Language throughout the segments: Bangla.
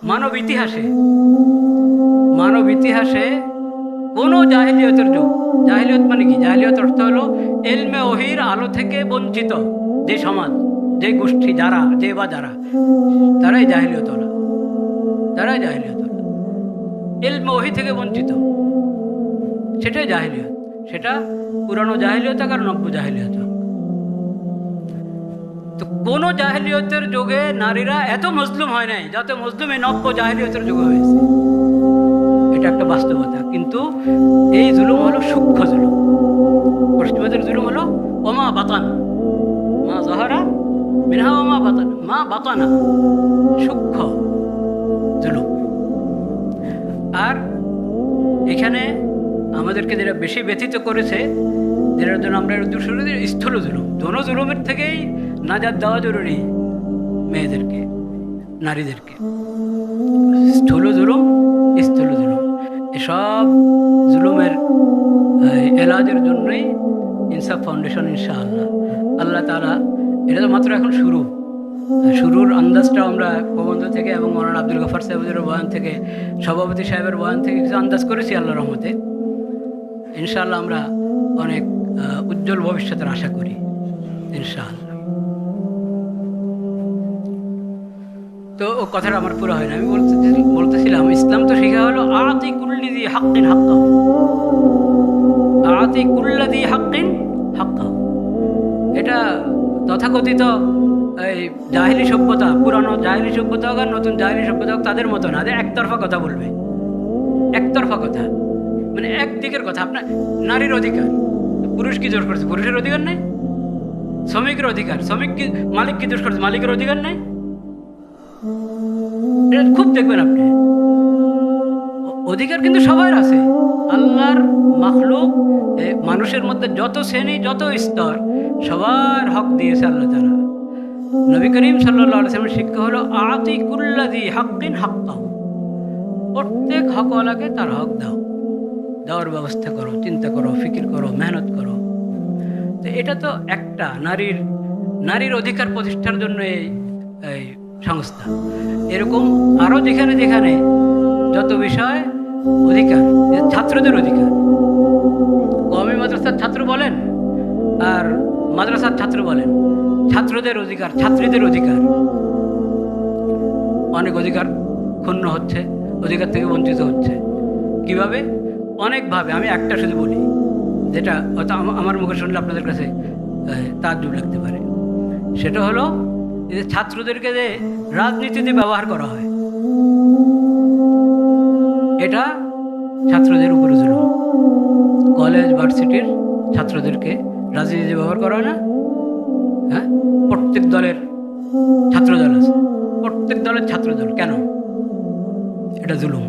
মানব ইতিহাসে কোনো জাহিলিয়তের যুগ, জাহিলিয়ত মানে কি? জাহিলিয়ত অর্থ হলো ইলমে ওহির আলো থেকে বঞ্চিত যে সমাজ, যে গোষ্ঠী, যারা তারাই জাহিলিয়ত হলো, ইলমে ওহি থেকে বঞ্চিত, সেটাই জাহিলিয়ত। সেটা পুরানো জাহিলিয়ত আর নব্য জাহিলিয়ত। তো কোনো জাহিলিয়তের যুগে নারীরা এত মজলুম হয় নাই যত মজলুম এই নব্য জাহিলিয়তের যুগে হয়েছে। এটা একটা বাস্তবতা। কিন্তু এই জুলুম হলো সূক্ষ্ম জুলুম। পশ্চিমাদের জুলুম হলো ওমা বাতান, মা জাহারা মিনহা ওমা বাতান, মা বাতানা, সূক্ষ্ম জুলুম। আর এখানে আমাদেরকে যেটা বেশি ব্যথিত করেছে, যেটার জন্য আমরা স্থূল জুলুম, যৌন জুলুমের থেকেই নাজাত দেওয়া জরুরি মেয়েদেরকে, নারীদেরকে। স্থূল জুলুম এসব জুলুমের এলাজের জন্যই ইনসাফ ফাউন্ডেশন, ইনশাআল্লাহ আল্লাহ তাআলা, এটা তো মাত্র এখন শুরুর আন্দাজটাও আমরা প্রবন্ধ থেকে এবং মৌলানা আব্দুল গফার সাহেবের বয়ান থেকে, সভাপতি সাহেবের বয়ান থেকে কিছু আন্দাজ করেছি। আল্লাহর রহমতে ইনশাআল্লাহ আমরা অনেক উজ্জ্বল ভবিষ্যতের আশা করি ইনশাআল্লাহ। তো ও কথাটা আমার পুরো হয় না। আমি বলতেছিলাম ইসলাম তো শিখা হলো আতি কুল্লি হাক্কিন হাক্কাহু, আতি কুল্লি হাক্কিন হাক্কাহু। এটা তথাকথিত এই জাহিলি সভ্যতা, পুরানো জাহিলি সভ্যতা হোক আর নতুন জাহিলি সভ্যতা হোক, তাদের মতো না, একতরফা কথা বলবে, একতরফা কথা, মানে একদিকের কথা। আপনার নারীর অধিকার, পুরুষ কি জোর করছে? পুরুষের অধিকার নেই। শ্রমিকের অধিকার, মালিক কি দোষ করছে? মালিকের অধিকার নেই। খুব দেখবেন আপনি, অধিকার কিন্তু সবার আছে। আল্লাহর মাখলুক, মানুষের মধ্যে যত শ্রেণী, যত স্তর, সবার হক দিয়েছে আল্লাহ তাআলা। নবী করিম সাল্লাল্লাহু আলাইহি ওয়াসাল্লামের শিক্ষা হলো আতি কুল্লি হাক্কিন হাক্কাহু, প্রত্যেক হকওয়ালাকে তার হক দাও, দেওয়ার ব্যবস্থা করো, চিন্তা করো, ফিকির করো, মেহনত করো। তো এটা তো একটা নারীর অধিকার প্রতিষ্ঠার জন্য এই সংস্থা। এরকম আরও যেখানে যেখানে যত বিষয় অধিকার, ছাত্রদের অধিকার, কওমি মাদ্রাসার ছাত্র বলেন আর মাদ্রাসার ছাত্র বলেন, ছাত্রদের অধিকার, ছাত্রীদের অধিকার, অনেক অধিকার ক্ষুণ্ণ হচ্ছে, অধিকার থেকে বঞ্চিত হচ্ছে। কিভাবে? অনেকভাবে। আমি একটা শুধু বলি, যেটা হয়তো আমার মুখে শুনলে আপনাদের কাছে তাজ্জুব লাগতে পারে। সেটা হলো যে ছাত্রদেরকে যে রাজনীতিতে ব্যবহার করা হয়, এটা ছাত্রদের উপরে জুলুম। কলেজ ভার্সিটির ছাত্রদেরকে রাজনীতিতে ব্যবহার করা হয় না? হ্যাঁ, প্রত্যেক দলের ছাত্রদল আছে, প্রত্যেক দলের ছাত্রদল। কেন? এটা জুলুম,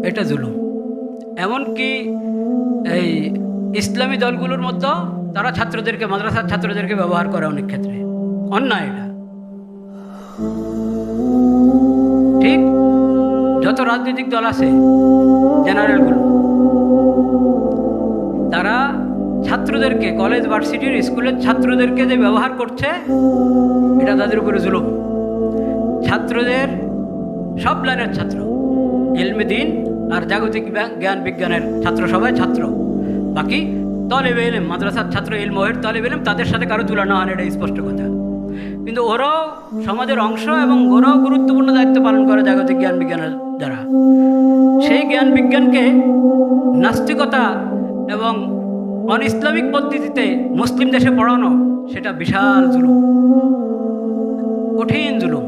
এটা জুলুম। এমনকি এই ইসলামী দলগুলোর মধ্যে তারা ছাত্রদেরকে, মাদ্রাসার ছাত্রদেরকে ব্যবহার করে অনেক ক্ষেত্রে। অন্যায় এটা। ঠিক যত রাজনৈতিক দল আছে, জেনারেলগুলো, তারা ছাত্রদেরকে, কলেজ ভার্সিটির স্কুলের ছাত্রদেরকে যে ব্যবহার করছে, এটা তাদের উপরে জুলুম। ছাত্রদের, সব লাইনের ছাত্র, ইলমে দ্বীন আর জাগতিক জ্ঞান বিজ্ঞানের ছাত্র, সবাই ছাত্র। বাকি তালেবে ইলম, মাদ্রাসার ছাত্র, ইলম ওহির তালেবে ইলম, তাদের সাথে কারো তুলনা হয় না, এটা স্পষ্ট কথা। কিন্তু ওরাও সমাজের অংশ এবং ওরাও গুরুত্বপূর্ণ দায়িত্ব পালন করে জাগতিক জ্ঞান বিজ্ঞানের দ্বারা। সেই জ্ঞান বিজ্ঞানকে নাস্তিকতা এবং অন ইসলামিক পদ্ধতিতে মুসলিম দেশে পড়ানো, সেটা বিশাল জুলুম, কঠিন জুলুম।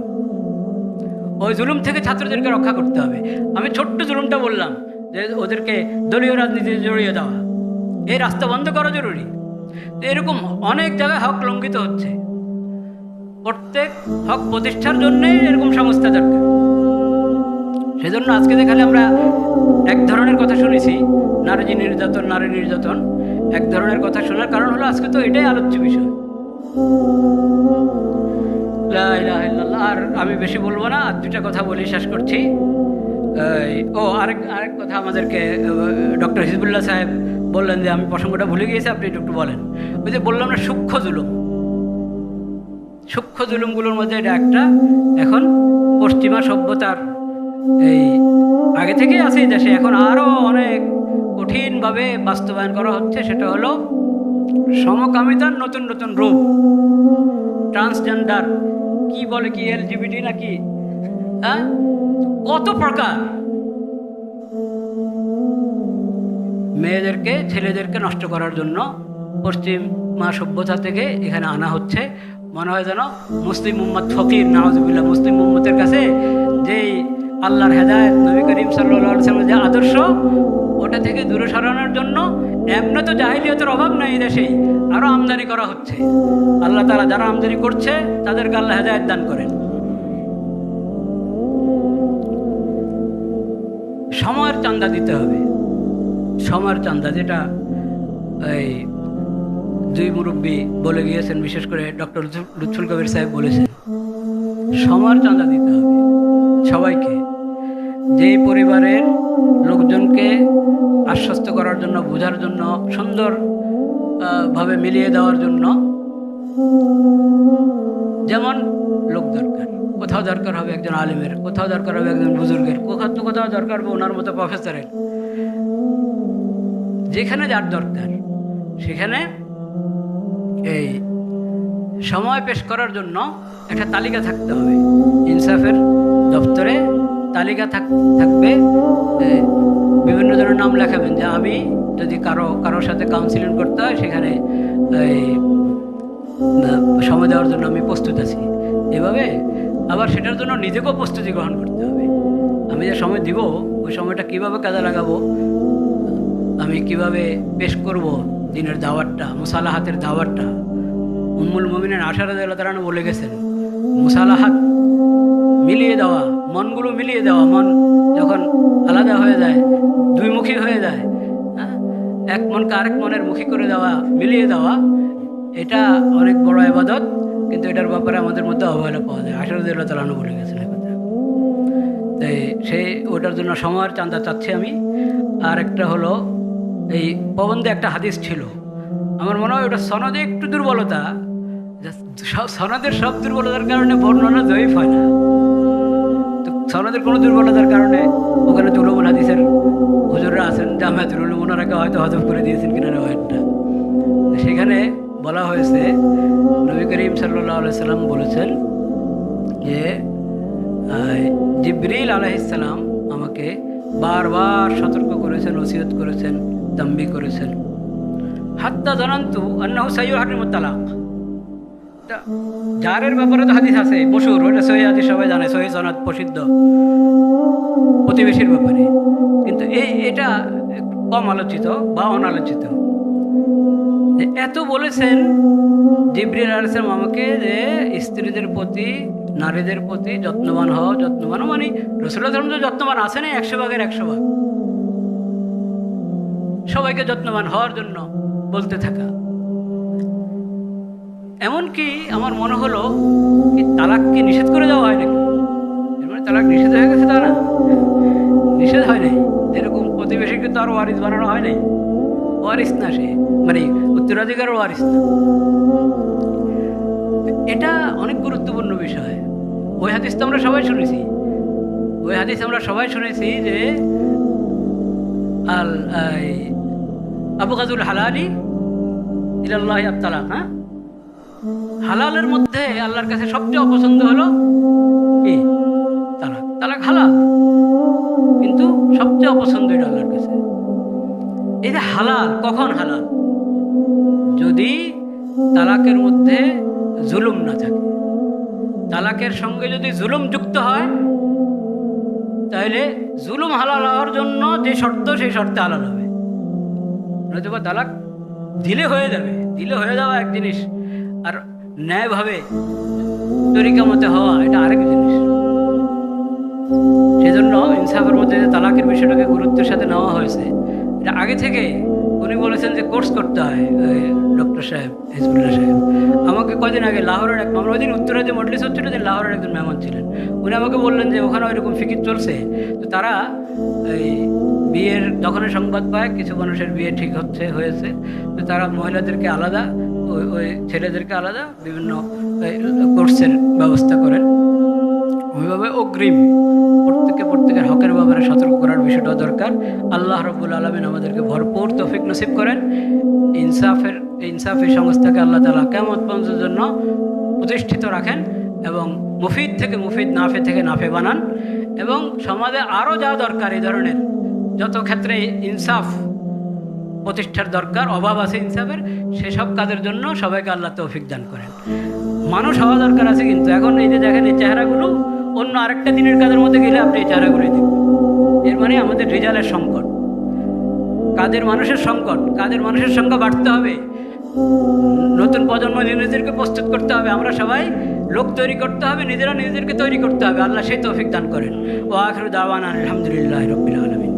ওই জুলুম থেকে ছাত্রদেরকে রক্ষা করতে হবে। আমি ছোট্ট জুলুমটা বললাম যে ওদেরকে দলীয় রাজনীতিতে জড়িয়ে দেওয়া, এই রাস্তা বন্ধ করা জরুরি। এরকম অনেক জায়গায় হক লঙ্ঘিত হচ্ছে। প্রত্যেক হক প্রতিষ্ঠার জন্যে এরকম সংস্থা দরকার। সেজন্য আজকে দেখালে আমরা এক ধরনের কথা শুনেছি, নারী নির্যাতন, এক ধরনের কথা শোনার কারণ হলো আজকে তো এটাই আলোচ্য বিষয়। লা ইলাহা ইল্লাল্লাহ। আর আমি বেশি বলবো না, আর দুটা কথা বলে শেষ করছি। আরেক কথা আমাদেরকে ডক্টর হিজবুল্লাহ সাহেব বললেন, যে আমি প্রসঙ্গটা ভুলে গিয়েছি, আপনি একটু বলেন। ওই যে বললাম না, সূক্ষ্ম জুলুমগুলোর মধ্যে এটা একটা এখন পশ্চিমা সভ্যতার এই আগে থেকেই আছে এই দেশে, এখন আরও অনেক কঠিনভাবে বাস্তবায়ন করা হচ্ছে। সেটা হলো সমকামিতার নতুন নতুন রূপ, ট্রান্সজেন্ডার কি বলে, কি এলজিবিটি নাকি, হ্যাঁ, কত প্রকার। মেয়েদেরকে ছেলেদেরকে নষ্ট করার জন্য পশ্চিমা সভ্যতা থেকে এখানে আনা হচ্ছে। মনে হয় যেন মুসলিম উম্মত ফকির, নাউজুবিল্লাহ, মুসলিম উম্মতের কাছে যেই আল্লাহর হেদায়েত, নবী করিম সাল্লাল্লাহু আলাইহি ওয়াসাল্লামের যে আদর্শ, ওটা থেকে দূরে সরানোর জন্য এমনি তো জাহিলিয়াতের অভাব নাই এই দেশে, আরও আমদানি করা হচ্ছে। আল্লাহ তাআলা যারা আমদানি করছে তাদেরকে আল্লাহ হেদায়েত দান করেন। সময়ের চান্দা দিতে হবে, সময়ের চান্দা, যেটা এই দুই মুরব্বী বলে গিয়েছেন, বিশেষ করে ডক্টর লুৎফুল কবির সাহেব বলেছেন, সময়ের চান্দা দিতে হবে সবাইকে। যেই পরিবারের লোকজনকে আশ্বস্ত করার জন্য, বোঝার জন্য, সুন্দর ভাবে মিলিয়ে দেওয়ার জন্য যেমন লোক দরকার, কোথাও দরকার হবে একজন আলিমের, কোথাও দরকার হবে একজন বুজুর্গের, কোথাও দরকার হবে ওনার মতো প্রফেসরের। যেখানে যার দরকার সেখানে এই সময় পেশ করার জন্য একটা তালিকা থাকতে হবে। ইনসাফের দপ্তরে তালিকা থাকবে, বিভিন্ন জনের নাম লেখাবেন যে আমি যদি কারোর সাথে কাউন্সিলিং করতে হয় সেখানে সময় দেওয়ার জন্য আমি প্রস্তুত আছি। এভাবে আবার সেটার জন্য নিজেকেও প্রস্তুতি গ্রহণ করতে হবে। আমি যে সময় দিব ওই সময়টা কিভাবে কাজে লাগাবো, আমি কিভাবে পেশ করব দিনের দাওয়াতটা, মুসালাহাতের দাওয়াতটা। উম্মুল মুমিনিন আয়েশা রাদিয়াল্লাহু তাআলা বলে গেছেন, মুসালাহাত মিলিয়ে দেওয়া, মনগুলো মিলিয়ে দেওয়া, মন যখন আলাদা হয়ে যায়, দুইমুখী হয়ে যায়, হ্যাঁ, এক মনকে আরেক মনের মুখী করে দেওয়া, মিলিয়ে দেওয়া, এটা অনেক বড় ইবাদত। কিন্তু এটার ব্যাপারে আমাদের মধ্যে অবহেলা পাওয়া যায়। আয়েশা রাদিয়াল্লাহু তাআলা বলে গেছেন এই কথা। তাই ওটার জন্য সময়ের চান্দা চাচ্ছি আমি। আর একটা হলো, এই প্রবন্ধে একটা হাদিস ছিল, আমার মনে হয় ওটা সনদে একটু দুর্বলতা, সনদের সব দুর্বলতার কারণে বর্ণনা জয়ীফ হয় না। তো সনদের কোনো দুর্বলতার কারণে ওখানে তো উলুমুল হাদিসের হুজুররা আছেন, জামিয়াতুল উলুম, ওনারাকে হয়তো হজম করে দিয়েছেন কিনা রেওয়ায়াতটা। সেখানে বলা হয়েছে নবী করিম সাল্লাল্লাহু আলাইহি সাল্লাম বলেছেন যে জিবরিল আলাইহিস সালাম আমাকে বারবার সতর্ক করেছেন, ওসিয়ত করেছেন, তাম্বি করেছেন, হাত্তা জানান্তু আন্নাহু সাইয়ুহারিমুত তালাক। জারের ব্যাপারে তো হাদিস আছে মশহুর, ওটা সহিহ হাদিস, সবাই জানে, সহিহ সনদ প্রসিদ্ধ প্রতিবেশীর ব্যাপারে। কিন্তু এটা কম আলোচিত বা অনালোচিত। এত বলেছেন জিবরিল আলাইহিস সালাম আমাকে যে স্ত্রীদের প্রতি, নারীদের প্রতি যত্নবান হও, যত্নবান মানে রাসূলুল্লাহ সাল্লাল্লাহু আলাইহি ওয়াসাল্লাম যত্নবান আছে না 100 ভাগের 100 ভাগ, সবাইকে যত্নবান হওয়ার জন্য বলতে থাকা। এমনকি আমার মনে হলো কি তালাককে নিষেধ করে দেওয়া হয় নাকি, এর মানে তালাক নিষেধ হয়ে গেছে? তা না, নিষেধ হয় নাই। যেরকম প্রতিবেশীকে তো আর ওয়ারিস বানানো হয় নাই, ওয়ারিস না সে, মানে উত্তরাধিকার ওয়ারিস না। এটা অনেক গুরুত্বপূর্ণ বিষয়। ওই হাদিস তো আমরা সবাই শুনেছি, যে আবু গাজুল হালালি ইলাল্লাহি আত-তালাক। হ্যাঁ, হালালের মধ্যে আল্লাহর কাছে সবচেয়ে অপছন্দ হলো কি? তালাক। তালাক হালাল, কিন্তু সবচেয়ে অপছন্দ এটা আল্লাহর কাছে। এই যে হালাল, কখন হালাল? যদি তালাকের মধ্যে জুলুম না থাকে, তালাকের সঙ্গে যদি জুলুম যুক্ত হয়, তাহলে জুলুম হালাল হওয়ার জন্য যে শর্ত, সেই শর্তে হালাল হবে। নয়তোবা তালাক দিলে হয়ে যাবে, দিলে হয়ে যাওয়া এক জিনিস, আর ন্যায়ভাবে তরিকা মতে হওয়া এটা আরেক জিনিস। সেজন্য ইনসাফের মধ্যে যে তালাকের বিষয়টাকে গুরুত্বের সাথে নেওয়া হয়েছে, এটা আগে থেকে উনি বলেছেন যে কোর্স করতে হয়। ডক্টর সাহেব, হিজবুল্লাহ সাহেব আমাকে কদিন আগে লাহোরের আমরা ওই দিন উত্তরে যে মজলিস হচ্ছিল, যে লাহোরের একজন মেহমান ছিলেন, উনি আমাকে বললেন যে ওখানে ওইরকম ফিকির চলছে। তো তারা এই বিয়ের যখনই সংবাদ পায় কিছু মানুষের বিয়ে ঠিক হয়েছে, তো তারা মহিলাদেরকে আলাদা, ওই ছেলেদেরকে আলাদা বিভিন্ন কোর্সের ব্যবস্থা করেন। ওইভাবে অগ্রিম প্রত্যেকের হকের ব্যাপারে সতর্ক করার বিষয়টা দরকার। আল্লাহ রাব্বুল আলামিন আমাদেরকে ভরপুর তৌফিক নসিব করেন। ইনসাফি সংস্থাকে আল্লাহ তাআলা কিয়ামত পর্যন্ত জন্য প্রতিষ্ঠিত রাখেন এবং মুফিদ থেকে মুফিদ, নাফে থেকে নাফে বানান, এবং সমাজে আরও যা দরকার এই ধরনের যত ক্ষেত্রে ইনসাফ প্রতিষ্ঠার দরকার, অভাব আছে ইনসাফের, সেসব কাজের জন্য সবাইকে আল্লাহ তৌফিক দান করেন। মানুষ হওয়া দরকার আছে, কিন্তু এখন এই যে দেখেন এই চেহারাগুলো, অন্য আরেকটা দিনের কাজের মধ্যে গেলে আপনি এই চেহারাগুলোই দেখবেন। এর মানে আমাদের রেজাল্টের সংকট, কাজের মানুষের সংকট। কাজের মানুষের সংখ্যা বাড়তে হবে, নতুন প্রজন্ম নিজেদেরকে প্রস্তুত করতে হবে, আমরা সবাই লোক তৈরি করতে হবে, নিজেরা নিজেদেরকে তৈরি করতে হবে। আল্লাহ সেই তৌফিক দান করেন। ওয়া আখিরু দাওয়ানা আলহামদুলিল্লাহি রাব্বিল আলামিন।